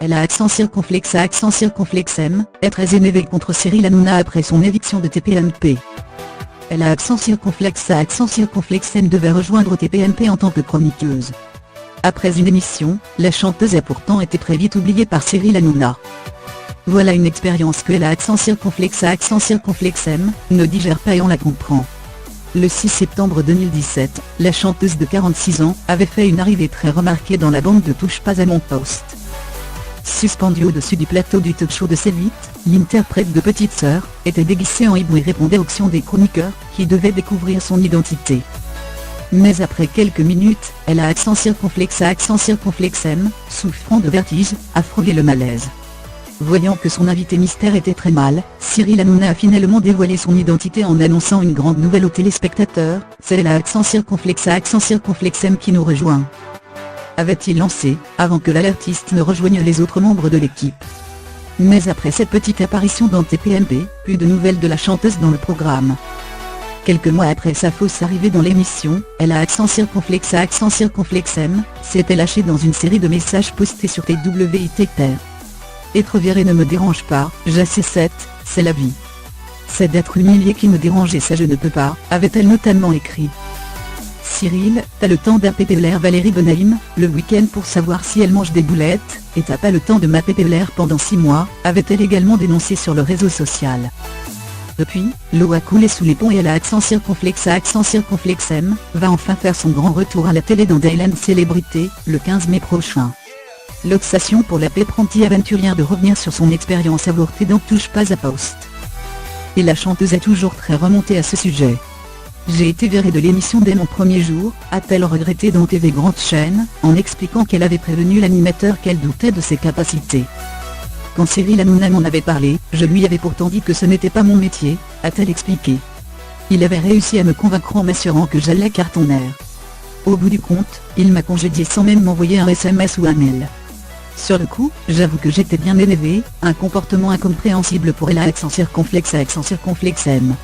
Elle a accent circonflexe à accent circonflexe M, est très énervée contre Cyril Hanouna après son éviction de TPMP. Elle a accent circonflexe à accent circonflexe M devait rejoindre TPMP en tant que chroniqueuse. Après une émission, la chanteuse a pourtant été très vite oubliée par Cyril Hanouna. Voilà une expérience que elle a accent circonflexe à accent circonflexe M, ne digère pas et on la comprend. Le 6 septembre 2017, la chanteuse de 46 ans avait fait une arrivée très remarquée dans la bande de Touche pas à mon poste. Suspendue au-dessus du plateau du talk show de C8, l'interprète de Petite Sœur était déguisée en hibou et répondait aux questions des chroniqueurs, qui devaient découvrir son identité. Mais après quelques minutes, elle a accent circonflexe à accent circonflexe M, souffrant de vertige, a frôlé le malaise. Voyant que son invité mystère était très mal, Cyril Hanouna a finalement dévoilé son identité en annonçant une grande nouvelle aux téléspectateurs, c'est la accent circonflexe à accent circonflexe M qui nous rejoint. Avait-il lancé, avant que l'artiste ne rejoigne les autres membres de l'équipe. Mais après cette petite apparition dans TPMP, plus de nouvelles de la chanteuse dans le programme. Quelques mois après sa fausse arrivée dans l'émission, elle a accent circonflexe à accent circonflexe M, s'était lâchée dans une série de messages postés sur TWITR. Être viré ne me dérange pas, j'assais 7, c'est la vie. C'est d'être humilié qui me dérange et ça je ne peux pas, avait-elle notamment écrit. Cyril, t'as le temps d'appeler l'air Valérie Benaïm, le week-end pour savoir si elle mange des boulettes, et t'as pas le temps de m'appeler l'air pendant 6 mois, avait-elle également dénoncé sur le réseau social. Depuis, l'eau a coulé sous les ponts et elle a accent circonflexe à accent circonflexe M, va enfin faire son grand retour à la télé dans Dayland Célébrité, le 15 mai prochain. L'obsession pour la l'apprentie aventurien de revenir sur son expérience avortée dans Touche pas à poste. Et la chanteuse est toujours très remontée à ce sujet. J'ai été virée de l'émission dès mon premier jour, a-t-elle regretté dans TV Grande Chaîne, en expliquant qu'elle avait prévenu l'animateur qu'elle doutait de ses capacités. Quand Cyril Hanouna m'en avait parlé, je lui avais pourtant dit que ce n'était pas mon métier, a-t-elle expliqué. Il avait réussi à me convaincre en m'assurant que j'allais cartonner. Au bout du compte, il m'a congédié sans même m'envoyer un SMS ou un mail. Sur le coup, j'avoue que j'étais bien énervée, un comportement incompréhensible pour elle à accent circonflexe à accent circonflexe M.